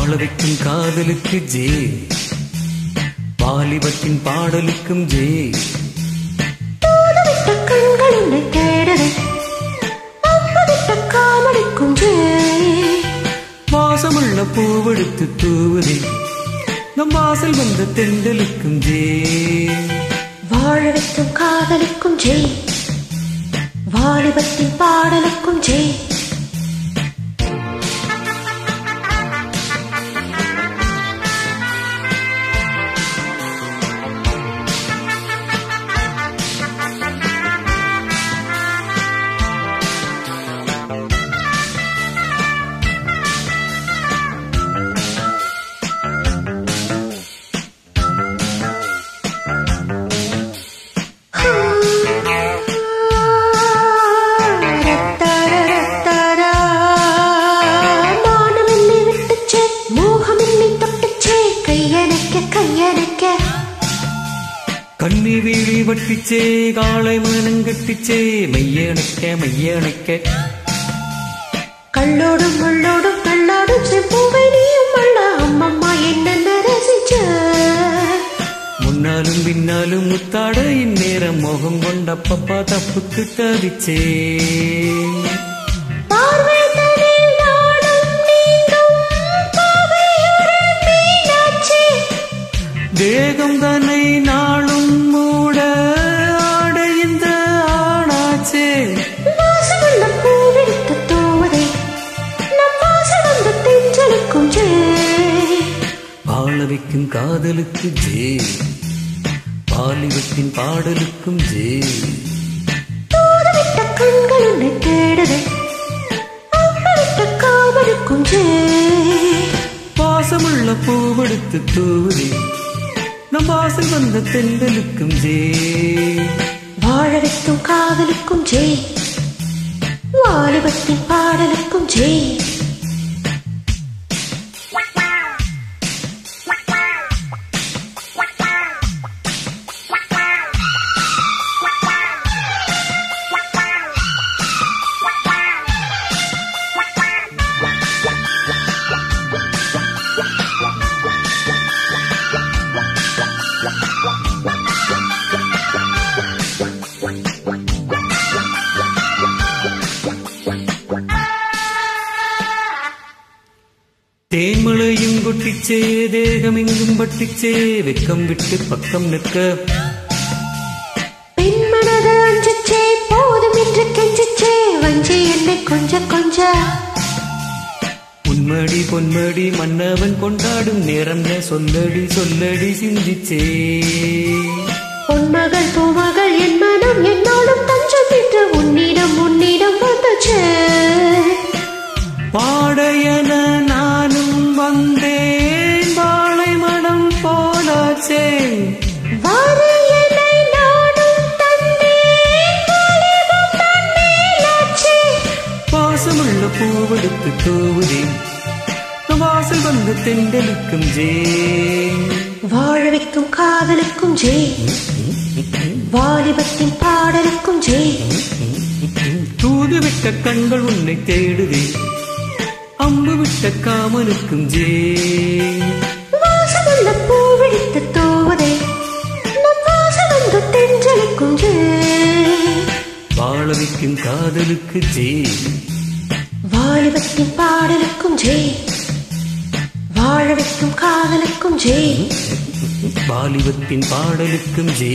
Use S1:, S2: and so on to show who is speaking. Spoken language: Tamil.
S1: வாழ வைக்கும் காதலுக்கு ஜே, வாலிபத்தின் பாடலுக்கும் ஜே.
S2: தூதுவிட்ட கண்கள் உன்னை தேடுதே, அம்புவிட்ட காமடிக்கும் ஜே.
S1: வாசமுள்ள பூவெடுத்து தூவுதே, நம் வாசல் வந்த தெண்டலுக்கும் ஜே.
S2: வாழ வைக்கும் காதலுக்கும் ஜே, வாலிபத்தின் பாடலுக்கும் ஜே.
S1: கண்ணி வீழி வட்டிச்சே, காளை மனங்கட்டிச்சே, மையணைக்க மையணைக்க.
S2: கள்ளோடும் முள்ளோடும் கள்ளோடும் செம்பூவை நீயும் அல்ல அம்மம்மா என்ன ரசிச்ச.
S1: முன்னாலும் பின்னாலும் முத்தாட இந்நேரம் மோகம் கொண்ட பப்பா தப்புக்கு தவிச்சே. தேகம் தன்னை நாளும் மூட ஆட இந்த ஆணாச்சே.
S2: வாசமுள்ள பூவெடுத்து தூவதே, நம் வாசல் வந்த தென்றலுக்கும் ஜே.
S1: வாழ வைக்கும் காதலுக்கு ஜே, வாலிபத்தின் பாடலுக்கும் ஜே.
S2: தூதுவிட்ட கண்கள் உன்னை தேடுதே, அம்புவிட்ட காமலுக்கும் ஜே.
S1: வாசமுள்ள பூவெடுத்து தூவுதே, நம் வாசல் வந்த தெண்டலுக்கும் ஜே.
S2: வாழ வைக்கும் காதலுக்கும் ஜே, வாலிபத்தின் பாடலுக்கும் ஜே.
S1: தேன்மலையும் கொட்டிச்சே, தேகம் எங்கும் பட்டிச்சே, வெக்கம் விட்டு பக்கம் நிற்க.
S2: பெண்மனது அஞ்சிச்சே, போதும் என்று கெஞ்சிச்சே, வஞ்சி என்னை கொஞ்ச கொஞ்ச.
S1: உன்மடி பொன்மடி மன்னவன் கொண்டாடும் நேரம் சொல்லடி சொல்லடி சிந்திச்சே.
S2: பொன்மகள் பூமகள் என் மனம் என்னோடும் தஞ்சம் என்று உன்னிடம் உன்னிடம் வந்துச்சே.
S1: பாடையன நானும் வந்தேன், வாழை மனம் போலாச்சே.
S2: வாழையனை நானும் தந்தேன், வாலிபம் தான் மேலாச்சே.
S1: வாசமுள்ள பூவெடுத்து தூவுதே, நம் வாசல் வந்த தெண்டலுக்கும் ஜே.
S2: வாழ வைக்கும் காதலுக்கும் ஜே, வாலிபத்தின் பாடலுக்கும் ஜே.
S1: தூதுவிட்ட கண்கள் உன்னை தேடுதே, அம்பு விட்ட காமனுக்கும் ஜே.
S2: வாசமுள்ள பூவெடுத்து தூவதே, நம் வாசல் வந்த தென்றலுக்கும் ஜே.
S1: வாழ வைக்கும் காதலுக்கு ஜே,
S2: வாலிபத்தின் பாடலுக்கும் ஜே. வாழ வைக்கும் காதலுக்கும் ஜே,
S1: வாலிபத்தின் பாடலுக்கும் ஜே.